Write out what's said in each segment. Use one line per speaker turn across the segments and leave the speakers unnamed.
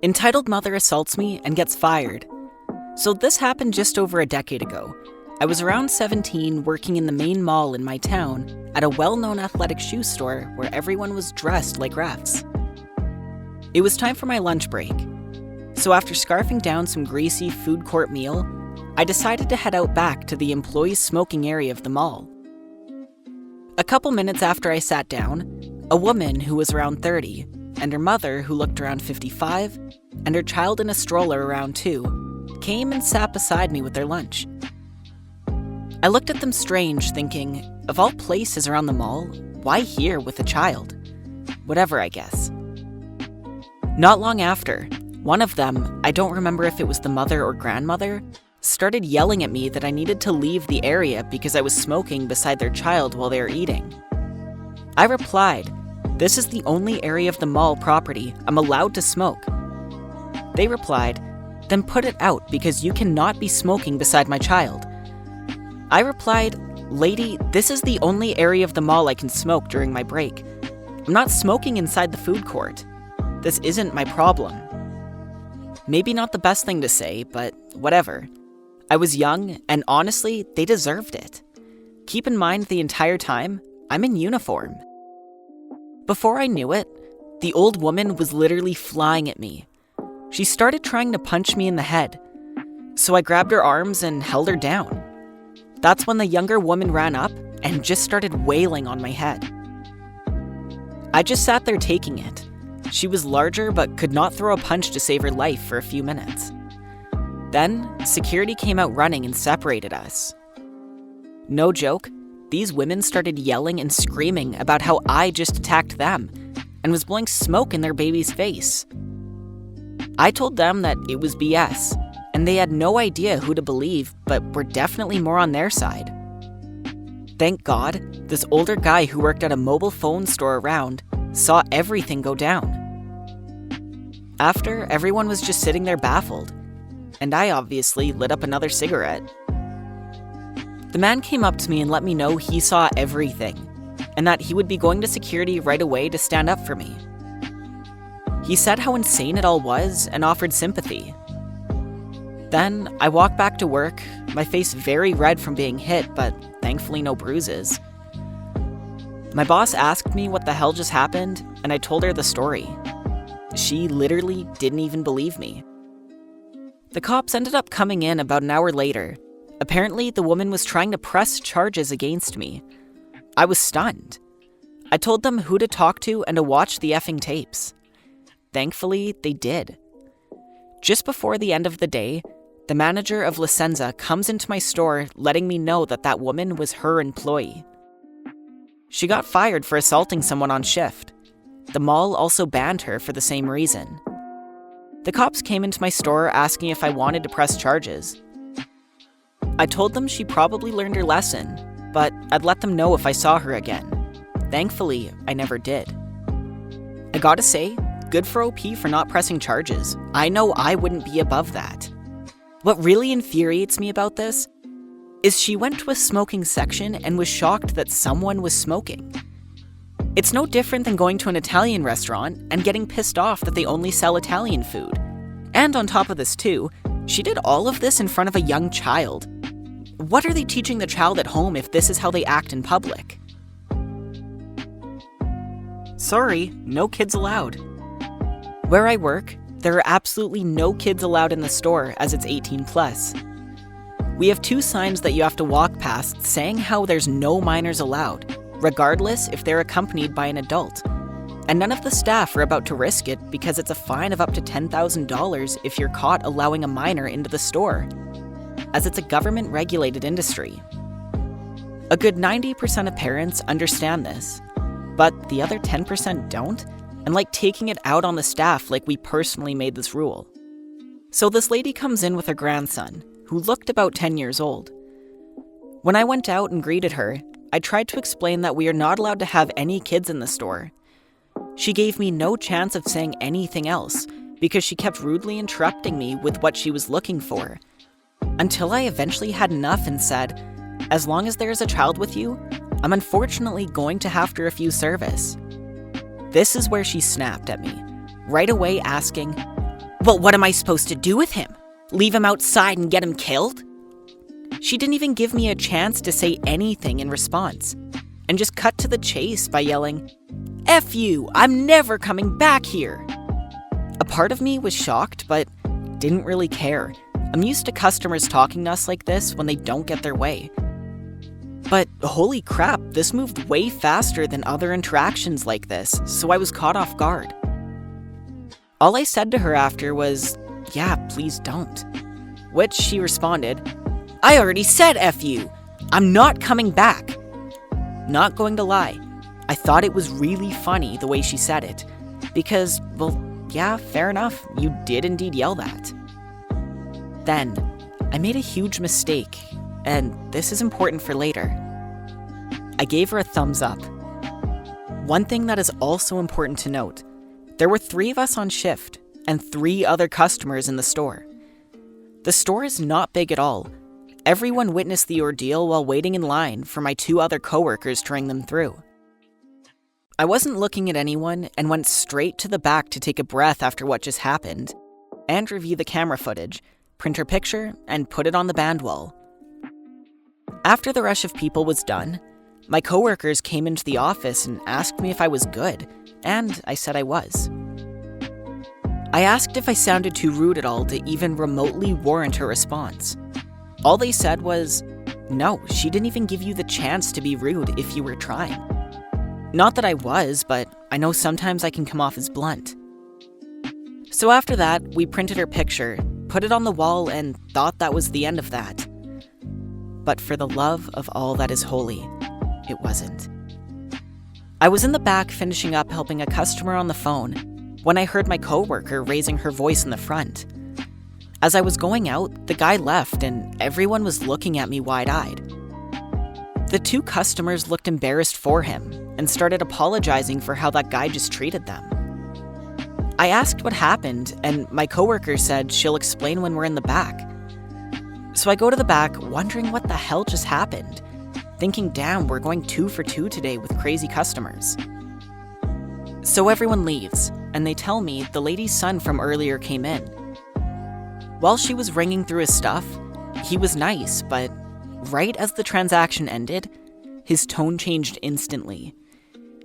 Entitled mother assaults me and gets fired. So this happened just over a decade ago. I was around 17 working in the main mall in my town at a well-known athletic shoe store where everyone was dressed like refs. It was time for my lunch break. So after scarfing down some greasy food court meal, I decided to head out back to the employees' smoking area of the mall. A couple minutes after I sat down, a woman who was around 30 and her mother, who looked around 55, and her child in a stroller around 2, came and sat beside me with their lunch. I looked at them strange, thinking, of all places around the mall, why here with a child? Whatever, I guess. Not long after, one of them, I don't remember if it was the mother or grandmother, started yelling at me that I needed to leave the area because I was smoking beside their child while they were eating. I replied, "This is the only area of the mall property I'm allowed to smoke." They replied, "Then put it out because you cannot be smoking beside my child." I replied, "Lady, this is the only area of the mall I can smoke during my break. I'm not smoking inside the food court. This isn't my problem." Maybe not the best thing to say, but whatever. I was young, and honestly, they deserved it. Keep in mind the entire time, I'm in uniform. Before I knew it, the old woman was literally flying at me. She started trying to punch me in the head, so I grabbed her arms and held her down. That's when the younger woman ran up and just started wailing on my head. I just sat there taking it. She was larger but could not throw a punch to save her life for a few minutes. Then, security came out running and separated us. No joke, these women started yelling and screaming about how I just attacked them and was blowing smoke in their baby's face. I told them that it was BS, and they had no idea who to believe, but were definitely more on their side. Thank God, this older guy who worked at a mobile phone store around saw everything go down. After, everyone was just sitting there baffled, and I obviously lit up another cigarette. The man came up to me and let me know he saw everything, and that he would be going to security right away to stand up for me. He said how insane it all was and offered sympathy. Then, I walked back to work, my face very red from being hit, but thankfully no bruises. My boss asked me what the hell just happened, and I told her the story. She literally didn't even believe me. The cops ended up coming in about an hour later. Apparently, the woman was trying to press charges against me. I was stunned. I told them who to talk to and to watch the effing tapes. Thankfully, they did. Just before the end of the day, the manager of La Senza comes into my store letting me know that that woman was her employee. She got fired for assaulting someone on shift. The mall also banned her for the same reason. The cops came into my store asking if I wanted to press charges. I told them she probably learned her lesson, but I'd let them know if I saw her again. Thankfully, I never did. I gotta say, good for OP for not pressing charges. I know I wouldn't be above that. What really infuriates me about this is she went to a smoking section and was shocked that someone was smoking. It's no different than going to an Italian restaurant and getting pissed off that they only sell Italian food. And on top of this too, she did all of this in front of a young child. What are they teaching the child at home if this is how they act in public? Sorry, no kids allowed. Where I work, there are absolutely no kids allowed in the store as it's 18 plus. We have 2 signs that you have to walk past saying how there's no minors allowed, regardless if they're accompanied by an adult. And none of the staff are about to risk it because it's a fine of up to $10,000 if you're caught allowing a minor into the store, as it's a government-regulated industry. A good 90% of parents understand this, but the other 10% don't, and like taking it out on the staff like we personally made this rule. So this lady comes in with her grandson, who looked about 10 years old. When I went out and greeted her, I tried to explain that we are not allowed to have any kids in the store. She gave me no chance of saying anything else because she kept rudely interrupting me with what she was looking for, until I eventually had enough and said, "As long as there is a child with you, I'm unfortunately going to have to refuse service." This is where she snapped at me, right away asking, Well, what am I supposed to do with him? Leave him outside and get him killed? She didn't even give me a chance to say anything in response, and just cut to the chase by yelling, "F you, I'm never coming back here." A part of me was shocked, but didn't really care. I'm used to customers talking to us like this when they don't get their way. But holy crap, this moved way faster than other interactions like this, so I was caught off guard. All I said to her after was, "Yeah, please don't." Which she responded, "I already said F you. I'm not coming back." Not going to lie, I thought it was really funny the way she said it, because, well, yeah, fair enough, you did indeed yell that. Then, I made a huge mistake, and this is important for later. I gave her a thumbs up. One thing that is also important to note, there were 3 of us on shift, and 3 other customers in the store. The store is not big at all. Everyone witnessed the ordeal while waiting in line for my 2 other coworkers to ring them through. I wasn't looking at anyone and went straight to the back to take a breath after what just happened, and review the camera footage, print her picture, and put it on the band wall. After the rush of people was done, my coworkers came into the office and asked me if I was good, and I said I was. I asked if I sounded too rude at all to even remotely warrant a response. All they said was, "No, she didn't even give you the chance to be rude if you were trying." Not that I was, but I know sometimes I can come off as blunt. So after that, we printed her picture, put it on the wall, and thought that was the end of that. But for the love of all that is holy, it wasn't. I was in the back finishing up helping a customer on the phone when I heard my coworker raising her voice in the front. As I was going out, the guy left and everyone was looking at me wide-eyed. The 2 customers looked embarrassed for him and started apologizing for how that guy just treated them. I asked what happened, and my coworker said she'll explain when we're in the back. So I go to the back, wondering what the hell just happened, thinking, damn, we're going 2 for 2 today with crazy customers. So everyone leaves, and they tell me the lady's son from earlier came in. While she was ringing through his stuff, he was nice, but right as the transaction ended, his tone changed instantly.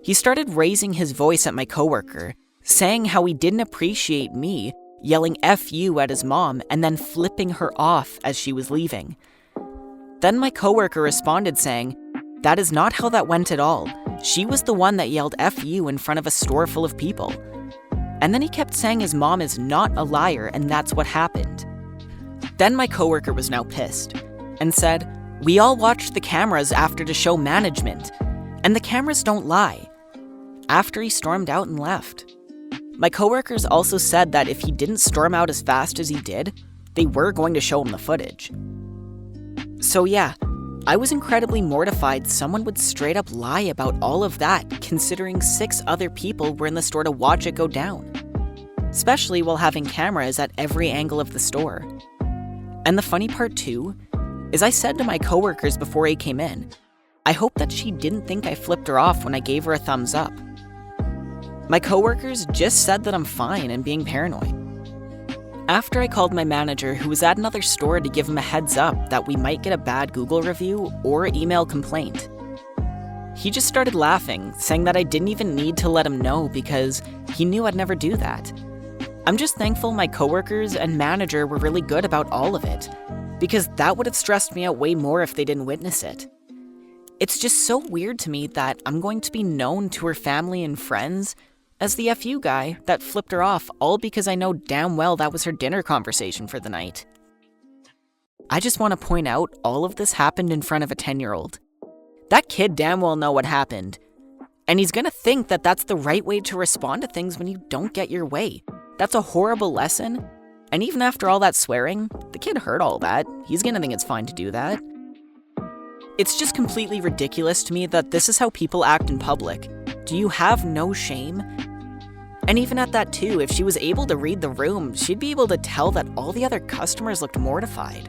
He started raising his voice at my coworker, saying how he didn't appreciate me yelling F you at his mom and then flipping her off as she was leaving. Then my coworker responded saying, "That is not how that went at all. She was the one that yelled F you in front of a store full of people." And then he kept saying his mom is not a liar and that's what happened. Then my coworker was now pissed and said, "We all watched the cameras after to show management, and the cameras don't lie," after he stormed out and left. My coworkers also said that if he didn't storm out as fast as he did, they were going to show him the footage. So yeah, I was incredibly mortified someone would straight up lie about all of that, considering 6 other people were in the store to watch it go down, especially while having cameras at every angle of the store. And the funny part too, is I said to my coworkers before he came in, I hope that she didn't think I flipped her off when I gave her a thumbs up. My coworkers just said that I'm fine and being paranoid. After I called my manager, who was at another store, to give him a heads up that we might get a bad Google review or email complaint, he just started laughing, saying that I didn't even need to let him know because he knew I'd never do that. I'm just thankful my coworkers and manager were really good about all of it, because that would have stressed me out way more if they didn't witness it. It's just so weird to me that I'm going to be known to her family and friends as the FU guy that flipped her off, all because I know damn well that was her dinner conversation for the night. I just want to point out all of this happened in front of a 10-year-old. That kid damn well know what happened. And he's gonna think that that's the right way to respond to things when you don't get your way. That's a horrible lesson. And even after all that swearing, the kid heard all that. He's gonna think it's fine to do that. It's just completely ridiculous to me that this is how people act in public. Do you have no shame? And even at that too, if she was able to read the room, she'd be able to tell that all the other customers looked mortified.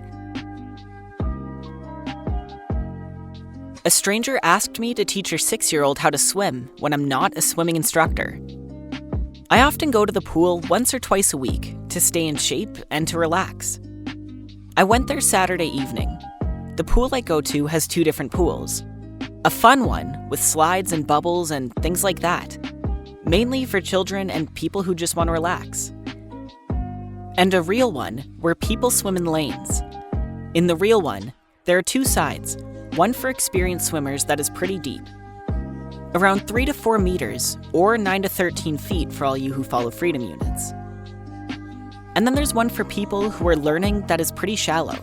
A stranger asked me to teach her 6-year-old how to swim when I'm not a swimming instructor. I often go to the pool once or twice a week to stay in shape and to relax. I went there Saturday evening. The pool I go to has 2 different pools. A fun one with slides and bubbles and things like that, mainly for children and people who just want to relax. And a real one where people swim in lanes. In the real one, there are 2 sides, one for experienced swimmers that is pretty deep, around 3 to 4 meters, or 9 to 13 feet for all you who follow freedom units. And then there's one for people who are learning that is pretty shallow.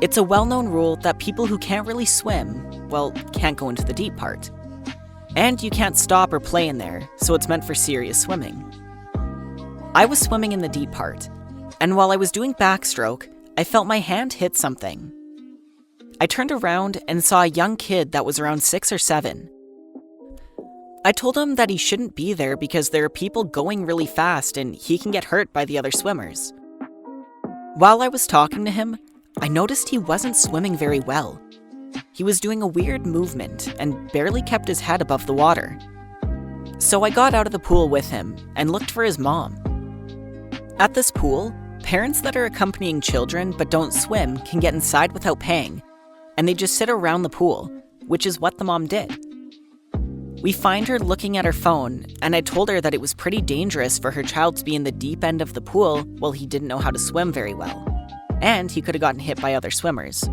It's a well-known rule that people who can't really swim, well, can't go into the deep part. And you can't stop or play in there, so it's meant for serious swimming. I was swimming in the deep part, and while I was doing backstroke, I felt my hand hit something. I turned around and saw a young kid that was around 6 or 7. I told him that he shouldn't be there because there are people going really fast and he can get hurt by the other swimmers. While I was talking to him, I noticed he wasn't swimming very well. He was doing a weird movement and barely kept his head above the water. So I got out of the pool with him and looked for his mom. At this pool, parents that are accompanying children but don't swim can get inside without paying, and they just sit around the pool, which is what the mom did. We find her looking at her phone, and I told her that it was pretty dangerous for her child to be in the deep end of the pool while he didn't know how to swim very well, and he could have gotten hit by other swimmers.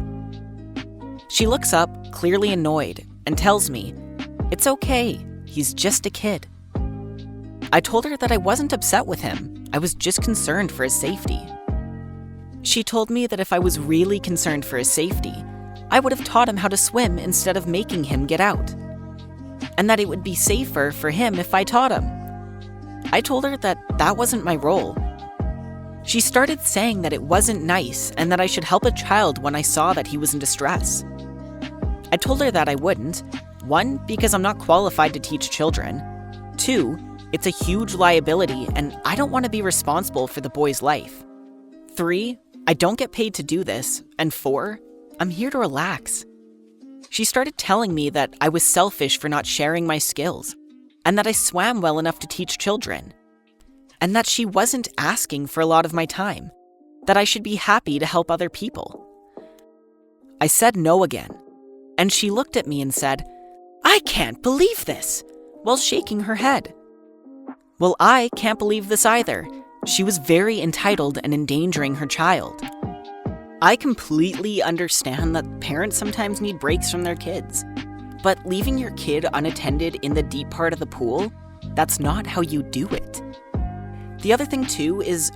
She looks up, clearly annoyed, and tells me, "It's okay, he's just a kid." I told her that I wasn't upset with him, I was just concerned for his safety. She told me that if I was really concerned for his safety, I would have taught him how to swim instead of making him get out, and that it would be safer for him if I taught him. I told her that that wasn't my role. She started saying that it wasn't nice and that I should help a child when I saw that he was in distress. I told her that I wouldn't. 1, because I'm not qualified to teach children. 2, it's a huge liability and I don't want to be responsible for the boy's life. 3, I don't get paid to do this. And 4, I'm here to relax. She started telling me that I was selfish for not sharing my skills, and that I swam well enough to teach children, and that she wasn't asking for a lot of my time, that I should be happy to help other people. I said no again, and she looked at me and said, "I can't believe this," while shaking her head. Well, I can't believe this either. She was very entitled and endangering her child. I completely understand that parents sometimes need breaks from their kids, but leaving your kid unattended in the deep part of the pool, that's not how you do it. The other thing too is,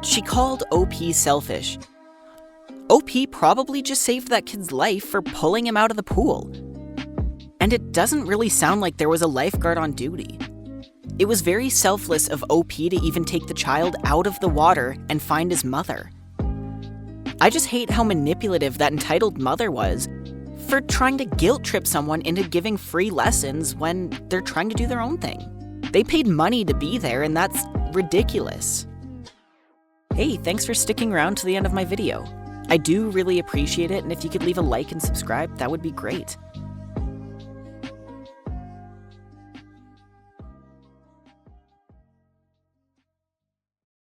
she called OP selfish. OP probably just saved that kid's life for pulling him out of the pool. And it doesn't really sound like there was a lifeguard on duty. It was very selfless of OP to even take the child out of the water and find his mother. I just hate how manipulative that entitled mother was for trying to guilt trip someone into giving free lessons when they're trying to do their own thing. They paid money to be there, and that's ridiculous. Hey, thanks for sticking around to the end of my video. I do really appreciate it, and if you could leave a like and subscribe, that would be great.